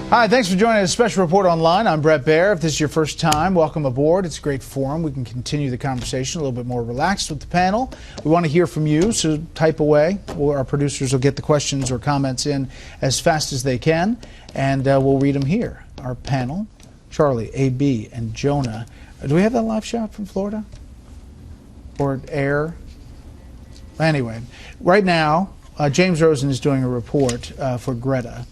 Hi, thanks for joining us. Special Report Online. I'm Brett Baer. If this is your first time, welcome aboard. It's a great forum. We can continue the conversation a little bit more relaxed with the panel. We want to hear from you, so type away, or our producers will get the questions or comments in as fast as they can, and we'll read them here. Our panel, Charlie, AB, and Jonah. Do we have that live shot from Florida? Or air? Anyway, right now, James Rosen is doing a report for Greta.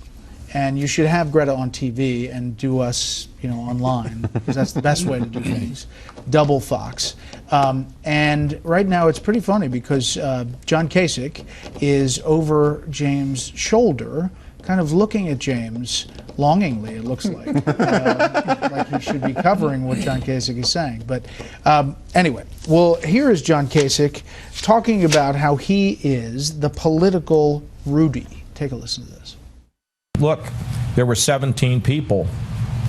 And you should have Greta on TV and do us, online, because that's the best way to do things. Double Fox. And right now it's pretty funny because John Kasich is over James' shoulder, kind of looking at James longingly, it looks like. Like he should be covering what John Kasich is saying. But anyway, well, here is John Kasich talking about how he is the political Rudy. Take a listen to this. Look, there were 17 people.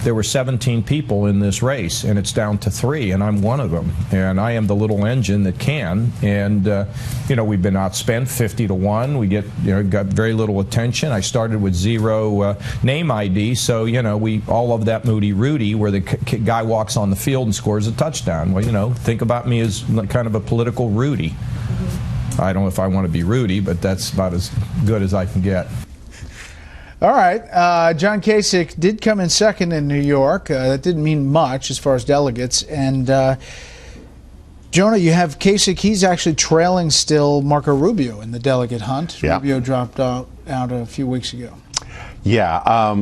There were 17 people in this race, and it's down to 3, and I'm one of them. And I am the little engine that can. And we've been outspent 50-1. We got very little attention. I started with 0 name ID, so we all of that Moody Rudy, where the guy walks on the field and scores a touchdown. Well, think about me as kind of a political Rudy. I don't know if I want to be Rudy, but that's about as good as I can get. All right. John Kasich did come in second in New York. That didn't mean much as far as delegates. And, Jonah, you have Kasich. He's actually trailing still Marco Rubio in the delegate hunt. Yeah. Rubio dropped out a few weeks ago. Yeah.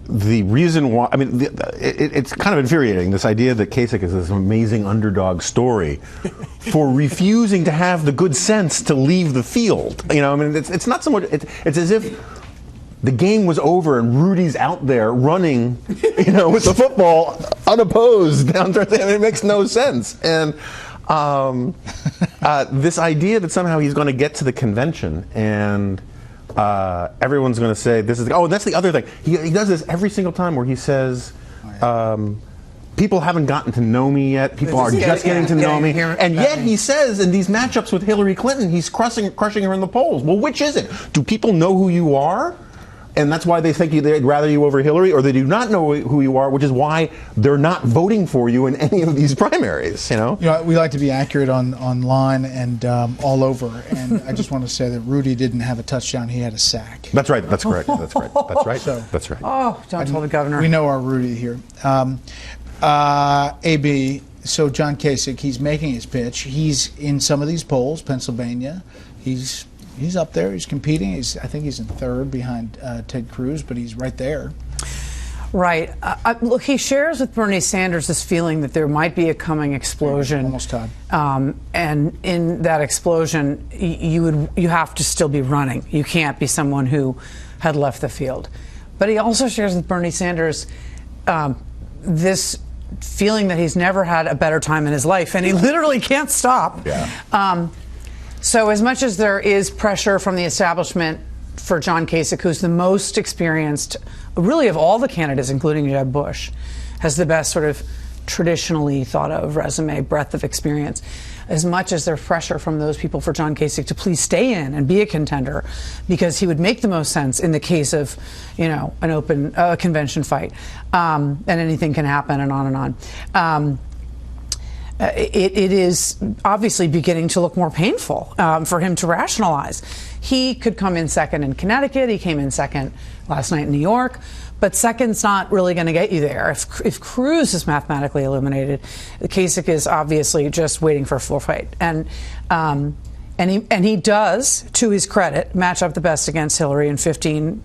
The reason why, it's kind of infuriating, this idea that Kasich is this amazing underdog story for refusing to have the good sense to leave the field. It's not so much, it's as if the game was over and Rudy's out there running, with the football unopposed down there. It makes no sense. And this idea that somehow he's going to get to the convention and everyone's going to say this is. Oh, that's the other thing. He does this every single time where he says, people haven't gotten to know me yet. People are just getting to know me. And yet he says in these matchups with Hillary Clinton, he's crushing her in the polls. Well, which is it? Do people know who you are? And that's why they think they'd rather you over Hillary, or they do not know who you are, which is why they're not voting for you in any of these primaries. We like to be accurate online and all over. And I just want to say that Rudy didn't have a touchdown; he had a sack. That's right. That's correct. That's right. That's right. That's right. Oh, don't tell the governor. We know our Rudy here. AB. So John Kasich, he's making his pitch. He's in some of these polls, Pennsylvania. He's up there. He's competing. I think he's in third behind Ted Cruz, but he's right there. Right. Look, he shares with Bernie Sanders this feeling that there might be a coming explosion. Almost time. And in that explosion, you have to still be running. You can't be someone who had left the field. But he also shares with Bernie Sanders this feeling that he's never had a better time in his life, and he literally can't stop. Yeah. So as much as there is pressure from the establishment for John Kasich, who's the most experienced, really of all the candidates, including Jeb Bush, has the best sort of traditionally thought of resume, breadth of experience, as much as there's pressure from those people for John Kasich to please stay in and be a contender, because he would make the most sense in the case of, an open convention fight, and anything can happen, and on and on. It is obviously beginning to look more painful for him to rationalize. He could come in second in Connecticut. He came in second last night in New York. But second's not really going to get you there. If Cruz is mathematically eliminated, Kasich is obviously just waiting for a full fight. And he does, to his credit, match up the best against Hillary in 15,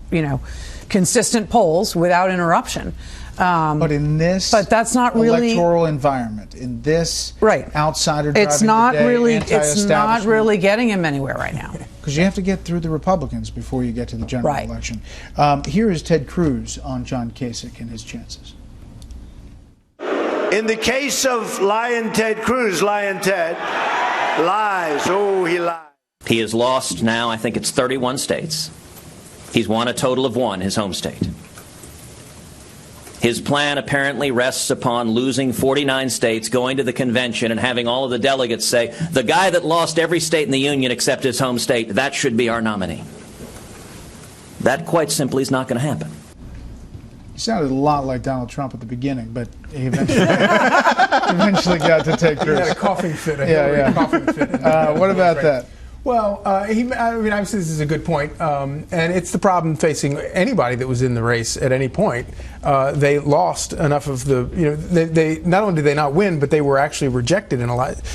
consistent polls without interruption. But in this, that's not really electoral environment, in this outsider driving it's not the day, really it's not really getting him anywhere right now. Because you have to get through the Republicans before you get to the general election. Here is Ted Cruz on John Kasich and his chances. In the case of Lion Ted Cruz, Lion Ted lies. Oh, he lies. He has lost now, I think it's 31 states. He's won a total of 1, his home state. His plan apparently rests upon losing 49 states, going to the convention, and having all of the delegates say, the guy that lost every state in the union except his home state, that should be our nominee. That quite simply is not going to happen. He sounded a lot like Donald Trump at the beginning, but he eventually got to take Cruz. He had a coughing fit. Yeah. Coughing fit. What about that? Well, I mean, obviously this is a good point, and it's the problem facing anybody that was in the race at any point. They lost enough of the, they not only did they not win, but they were actually rejected in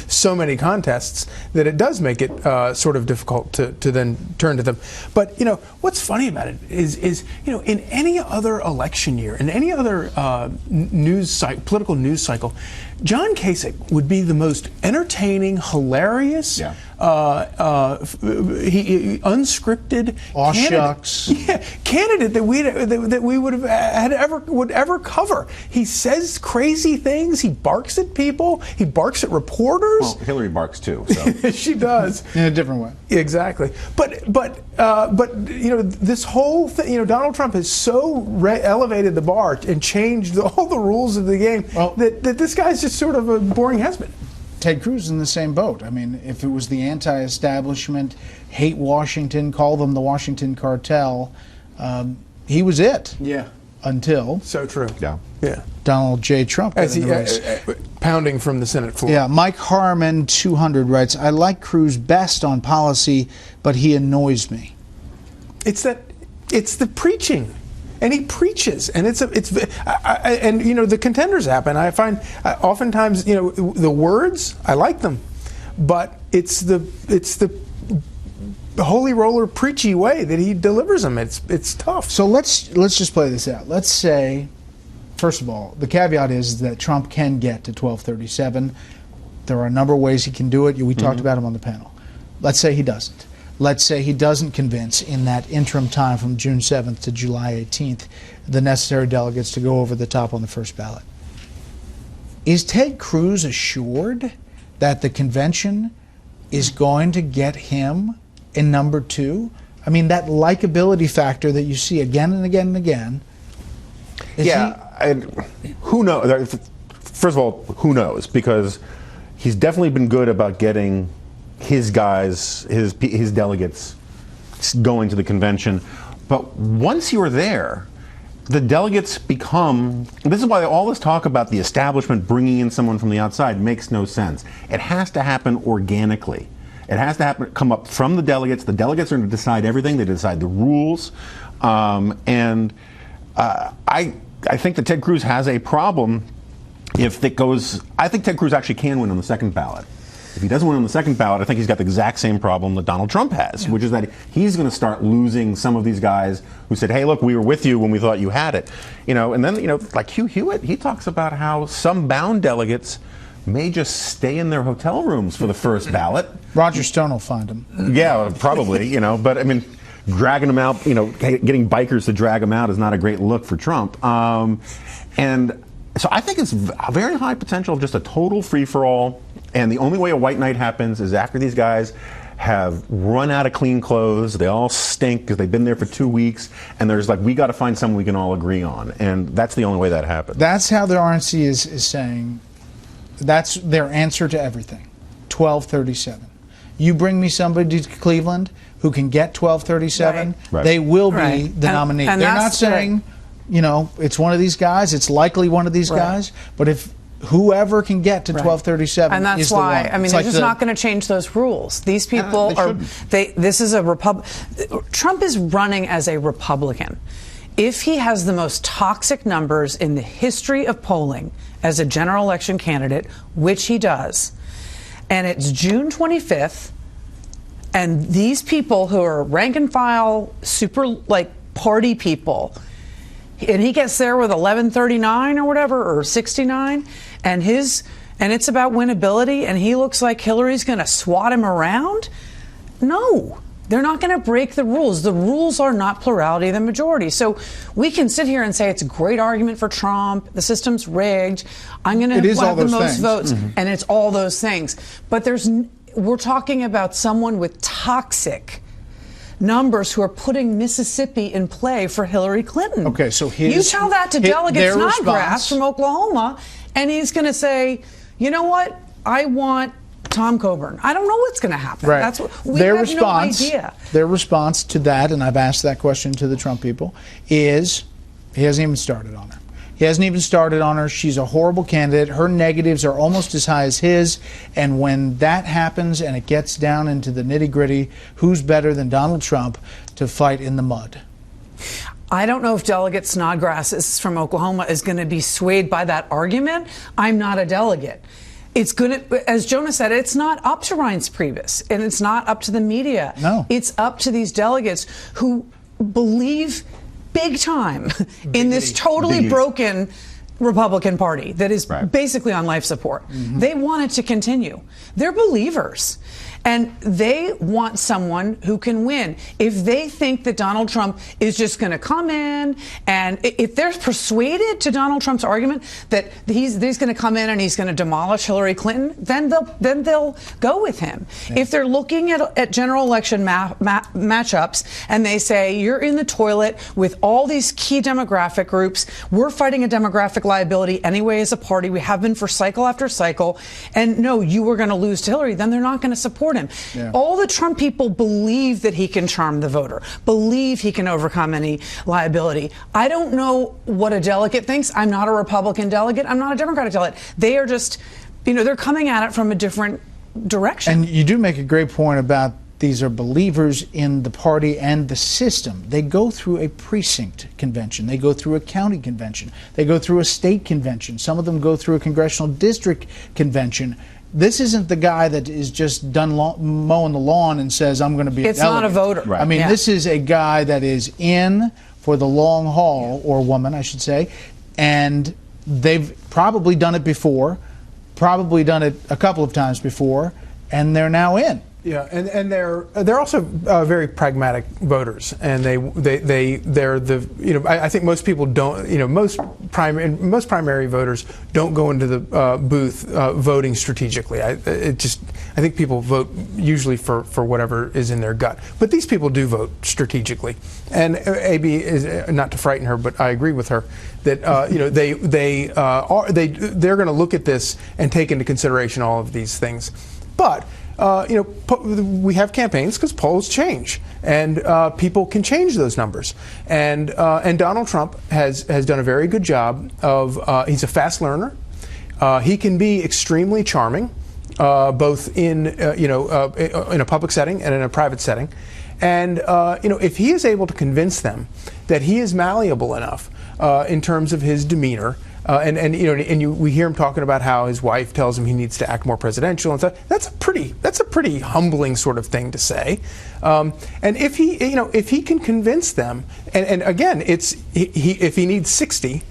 so many contests that it does make it sort of difficult to then turn to them. But what's funny about it is in any other election year, in any other political news cycle, John Kasich would be the most entertaining, hilarious. Yeah. Unscripted candidate that we would ever cover. He says crazy things. He barks at people. He barks at reporters. Well, Hillary barks too. So. She does in a different way. Exactly. But this whole thing. Donald Trump has so elevated the bar and changed all the rules of the game that this guy's just sort of a boring has-been. Ted Cruz is in the same boat. I mean, if it was the anti-establishment, hate Washington, call them the Washington cartel, he was it. Yeah. Until so true. Yeah. Donald J. Trump got in the race. Pounding from the Senate floor. Yeah. Mike Harmon 200 writes, "I like Cruz best on policy, but he annoys me." It's the preaching. And he preaches, and the contenders happen. I find oftentimes, the words, I like them, but it's the holy roller preachy way that he delivers them. It's tough. So let's just play this out. Let's say, first of all, the caveat is that Trump can get to 1237. There are a number of ways he can do it. We talked about him on the panel. Let's say he doesn't. Let's say he doesn't convince in that interim time from June 7th to July 18th the necessary delegates to go over the top on the first ballot. Is Ted Cruz assured that the convention is going to get him in number 2? I mean, that likability factor that you see again and again and again. And who knows? First of all, who knows? Because he's definitely been good about getting his guys, his delegates going to the convention. But once you're there, the delegates become, this is why all this talk about the establishment bringing in someone from the outside makes no sense. It has to happen organically. It has to come up from the delegates. The delegates are going to decide everything. They decide the rules. I think that Ted Cruz has a problem if it goes, I think Ted Cruz actually can win on the second ballot. If he doesn't win on the second ballot, I think he's got the exact same problem that Donald Trump has, which is that he's going to start losing some of these guys who said, hey, look, we were with you when we thought you had it. And then, like Hugh Hewitt, he talks about how some bound delegates may just stay in their hotel rooms for the first ballot. Roger Stone will find them. Yeah, probably, but I mean, dragging them out, getting bikers to drag them out is not a great look for Trump. And so I think it's a very high potential of just a total free-for-all. And the only way a white night happens is after these guys have run out of clean clothes. They all stink because they've been there for 2 weeks. And there's we got to find someone we can all agree on. And that's the only way that happens. That's how the RNC is saying, that's their answer to everything. 1237. You bring me somebody to Cleveland who can get 1237, right. They will be the nominee. And they're not saying, it's one of these guys, it's likely one of these guys, but if whoever can get to 1237 and that's is the why one. I mean, they're just not going to change those rules. These people this is a Trump is running as a Republican. If he has the most toxic numbers in the history of polling as a general election candidate, which he does, and it's June 25th, and these people who are rank and file, super party people, and he gets there with 1139 or whatever, or 69, and it's about winnability, and he looks like Hillary's going to swat him around. No, they're not going to break the rules. The rules are not plurality of the majority. So we can sit here and say it's a great argument for Trump. The system's rigged. I'm going to have the most votes, and it's all those things. But we're talking about someone with toxic numbers who are putting Mississippi in play for Hillary Clinton. Okay, so you tell that to Delegate Snodgrass from Oklahoma, and he's going to say, you know what? I want Tom Coburn. I don't know what's going to happen. Right. That's what we have no idea. Their response to that, and I've asked that question to the Trump people, is He hasn't even started on her. He hasn't even started on her. She's a horrible candidate. Her negatives are almost as high as his. And when that happens and it gets down into the nitty-gritty, who's better than Donald Trump to fight in the mud? I don't know if Delegate Snodgrass from Oklahoma is going to be swayed by that argument. I'm not a delegate. It's going to, as Jonah said, it's not up to Reince Priebus, and it's not up to the media. No. It's up to these delegates who believe big time in this totally broken Republican Party that is basically on life support. They want it to continue. They're believers. And they want someone who can win. If they think that Donald Trump is just going to come in, and if they're persuaded to Donald Trump's argument that he's going to come in and he's going to demolish Hillary Clinton, then they'll go with him. Yeah. If they're looking at general election matchups and they say you're in the toilet with all these key demographic groups, we're fighting a demographic liability anyway as a party, we have been for cycle after cycle, and no, you were going to lose to Hillary, then they're not going to support him. Yeah. All the Trump people believe that he can charm the voter, believe he can overcome any liability. I don't know what a delegate thinks. I'm not a Republican delegate. I'm not a Democratic delegate. They are just, they're coming at it from a different direction. And you do make a great point about these are believers in the party and the system. They go through a precinct convention. They go through a county convention. They go through a state convention. Some of them go through a congressional district convention. This isn't the guy that is just done mowing the lawn and says, I'm going to be a delegate. It's not a voter. Right. I mean, this is a guy that is in for the long haul, or woman, I should say, and they've probably done it before, probably done it a couple of times before, and they're now in. Yeah, and they're also very pragmatic voters, and they're the I think most people don't most primary voters don't go into the booth voting strategically. I think people vote usually for whatever is in their gut, but these people do vote strategically. And AB is not to frighten her, but I agree with her that they're going to look at this and take into consideration all of these things, but. We have campaigns because polls change, and people can change those numbers. And Donald Trump has done a very good job of. He's a fast learner. He can be extremely charming, both in a public setting and in a private setting. And if he is able to convince them that he is malleable enough in terms of his demeanor. We hear him talking about how his wife tells him he needs to act more presidential and stuff. That's a pretty humbling sort of thing to say. And if he can convince them, and again, if he needs 60.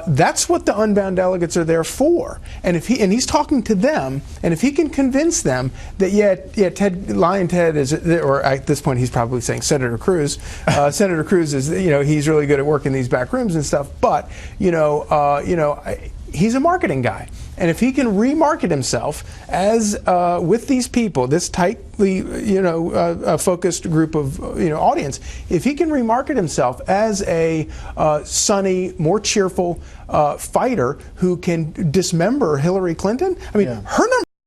That's what the unbound delegates are there for, and he's talking to them, and if he can convince them that Lion Ted is, or at this point he's probably saying Senator Cruz, Senator Cruz is he's really good at working these back rooms and stuff, but he's a marketing guy. And if he can remarket himself as with these people, this tightly focused group of audience, if he can remarket himself as a sunny, more cheerful fighter who can dismember Hillary Clinton, I mean, her number.